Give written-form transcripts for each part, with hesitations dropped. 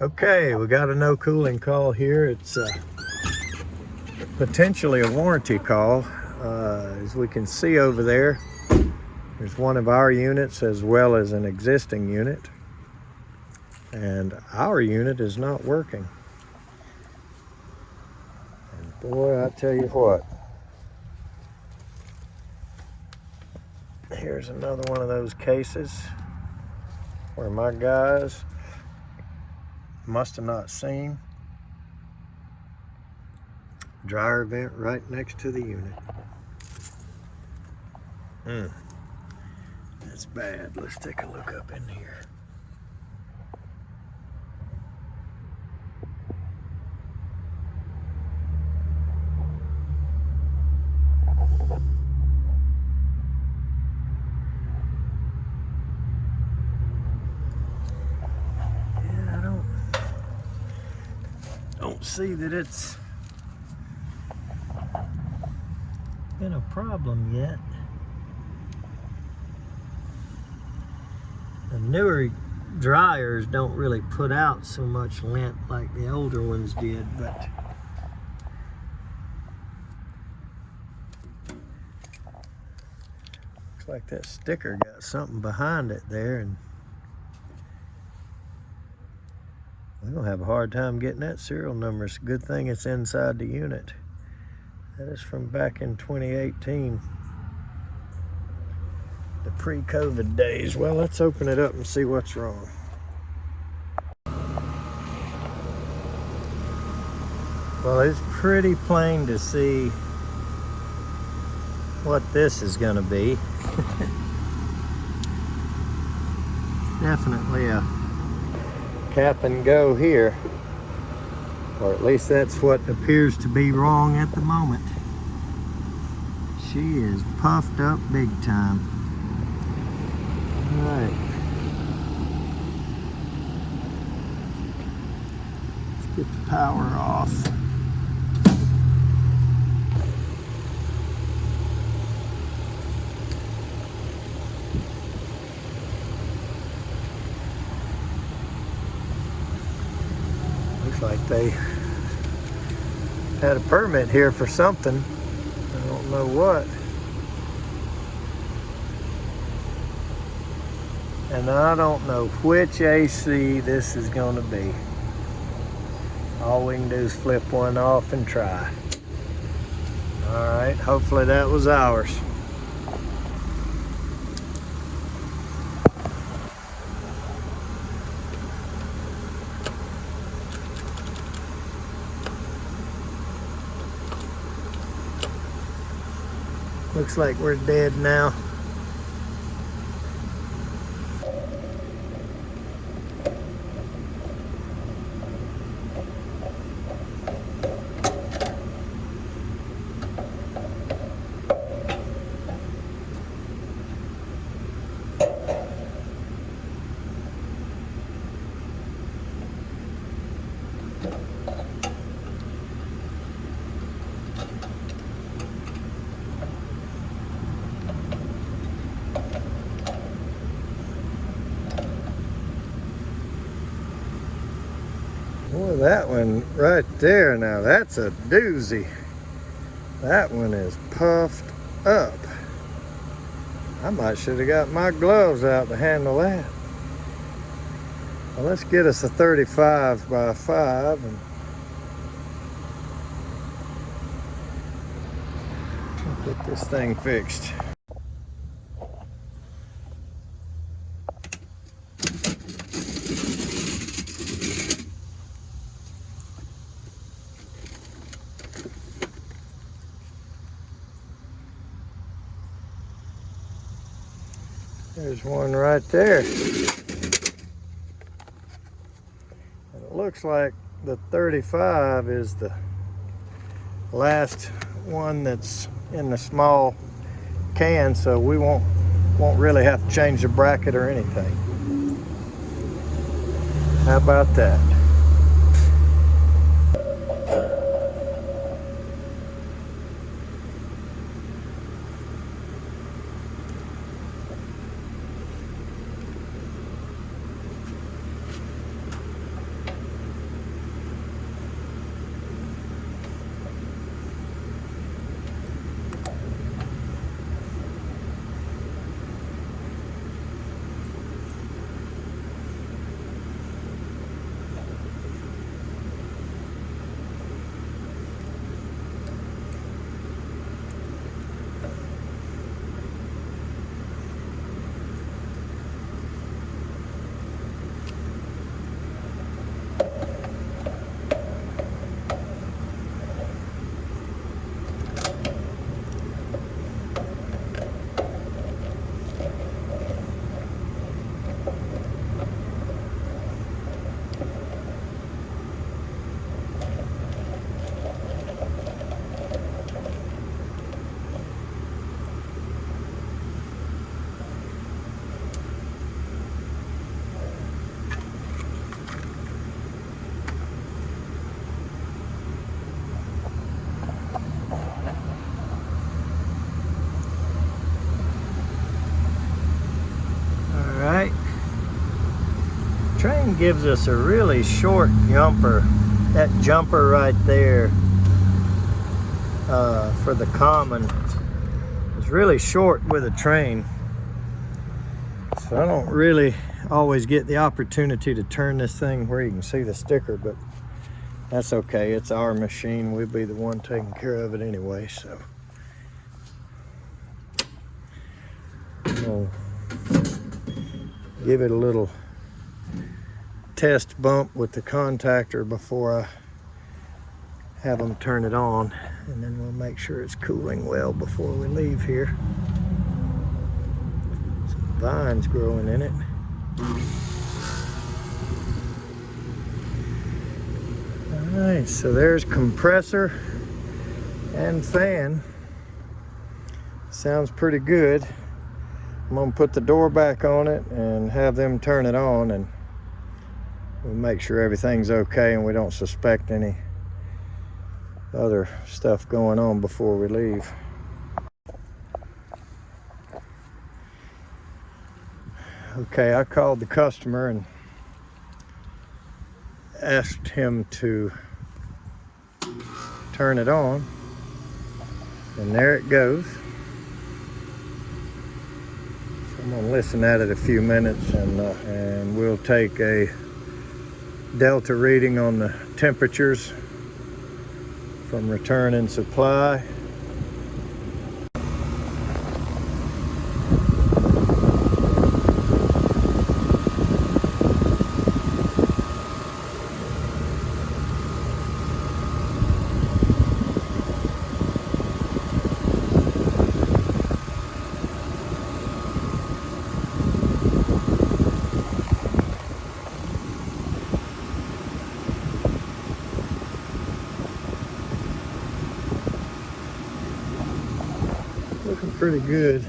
Okay, we got a no cooling call here. It's potentially a warranty call. As we can see over there, there's one of our units as well as an existing unit. And our unit is not working. And boy, I tell you what. Here's another one of those cases where my guys must have not seen dryer vent right next to the unit. That's bad. Let's take a look up in here. Yeah, I don't see that it's been a problem yet. The newer dryers don't really put out so much lint like the older ones did, but looks like that sticker got something behind it there, and we're gonna have a hard time getting that serial number. It's a good thing it's inside the unit. That is from back in 2018. The pre-COVID days. Well, let's open it up and see what's wrong. Well, it's pretty plain to see what this is going to be. Definitely a cap and go here, or at least that's what appears to be wrong at the moment. She is puffed up big time. Alright, let's get the power off. Looks like they had a permit here for something. I don't know what. And I don't know which AC this is going to be. All we can do is flip one off and try. All right, hopefully that was ours. Looks like we're dead now. Boy, that one right there, now that's a doozy. That one is puffed up. I might should have got my gloves out to handle that. Well, let's get us a 35 by 5 and get this thing fixed. There's one right there. And it looks like the 35 is the last one that's in the small can, so we won't really have to change the bracket or anything. How about that? Trane gives us a really short jumper. That jumper right there for the common is really short with a Trane. So I don't really always get the opportunity to turn this thing where you can see the sticker, but that's okay. It's our machine. We'll be the one taking care of it anyway, so. I'll give it a little test bump with the contactor before I have them turn it on, and then we'll make sure it's cooling well before we leave here. Some vines growing in it. Alright, so there's compressor and fan. Sounds pretty good. I'm gonna put the door back on it and have them turn it on, and we'll make sure everything's okay and we don't suspect any other stuff going on before we leave. Okay, I called the customer and asked him to turn it on, and there it goes. I'm gonna listen at it a few minutes, and we'll take a delta reading on the temperatures from return and supply. Looking pretty good.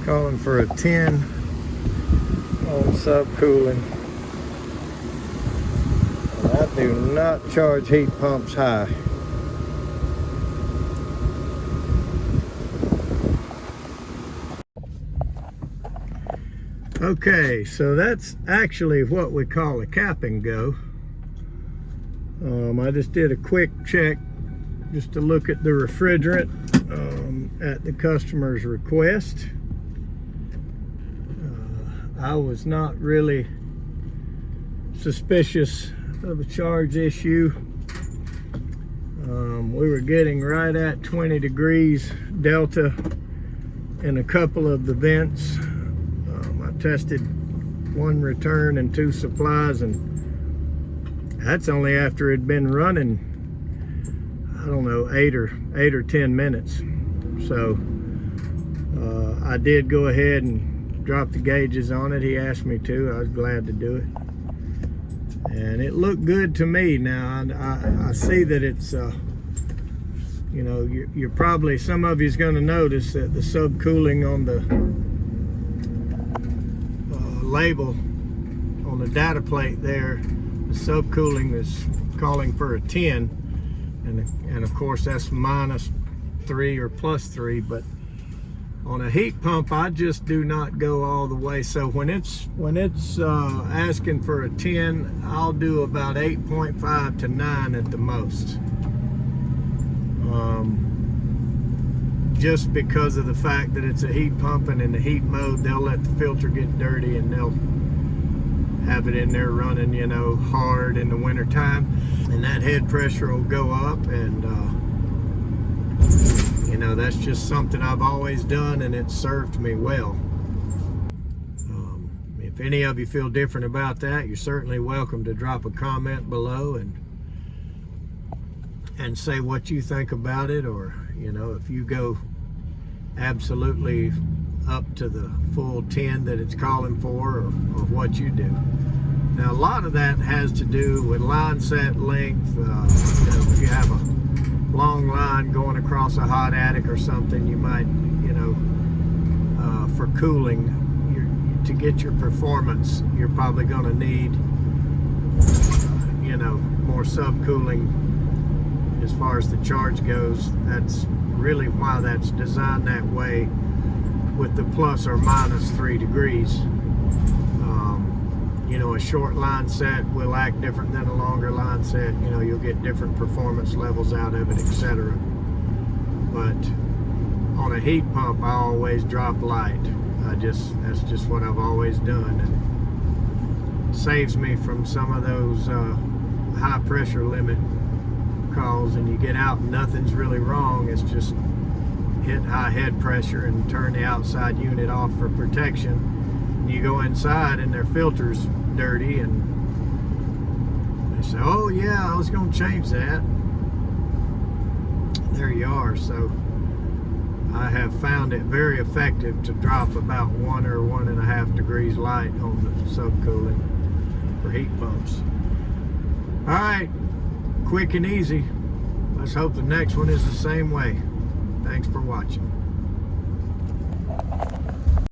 Calling for a 10 on subcooling. And I do not charge heat pumps high. Okay, so that's actually what we call a cap and go. I just did a quick check just to look at the refrigerant at the customer's request. I was not really suspicious of a charge issue. We were getting right at 20 degrees delta in a couple of the vents. Tested one return and 2 supplies, and that's only after it'd been running, I don't know, 8 or 10 minutes. So I did go ahead and drop the gauges on it. He asked me to. I was glad to do it, and it looked good to me. Now I see that it's you know, you're probably, some of you's going to notice that the subcooling on the label on the data plate there, the subcooling is calling for a 10, and of course that's -3 or +3, but on a heat pump I just do not go all the way. So when it's asking for a 10, I'll do about 8.5 to 9 at the most, just because of the fact that it's a heat pump, and in the heat mode they'll let the filter get dirty and they'll have it in there running, you know, hard in the winter time, and that head pressure will go up, and you know, that's just something I've always done, and it's served me well. If any of you feel different about that, you're certainly welcome to drop a comment below and say what you think about it, or you know, if you go absolutely up to the full 10 that it's calling for, or what you do. Now a lot of that has to do with line set length. You know, if you have a long line going across a hot attic or something, you might, you know, for cooling, to get your performance, you're probably going to need, you know, more subcooling as far as the charge goes. That's really why that's designed that way, with the plus or minus 3 degrees. You know, a short line set will act different than a longer line set. You know, you'll get different performance levels out of it, etc. But on a heat pump, I always drop light. That's just what I've always done, and saves me from some of those high pressure limit calls, and you get out and nothing's really wrong. It's just hit high head pressure and turn the outside unit off for protection. And you go inside and their filter's dirty, and they say, oh yeah, I was going to change that. There you are. So I have found it very effective to drop about 1 or 1.5 degrees light on the subcooling for heat pumps. All right, quick and easy. Let's hope the next one is the same way. Thanks for watching.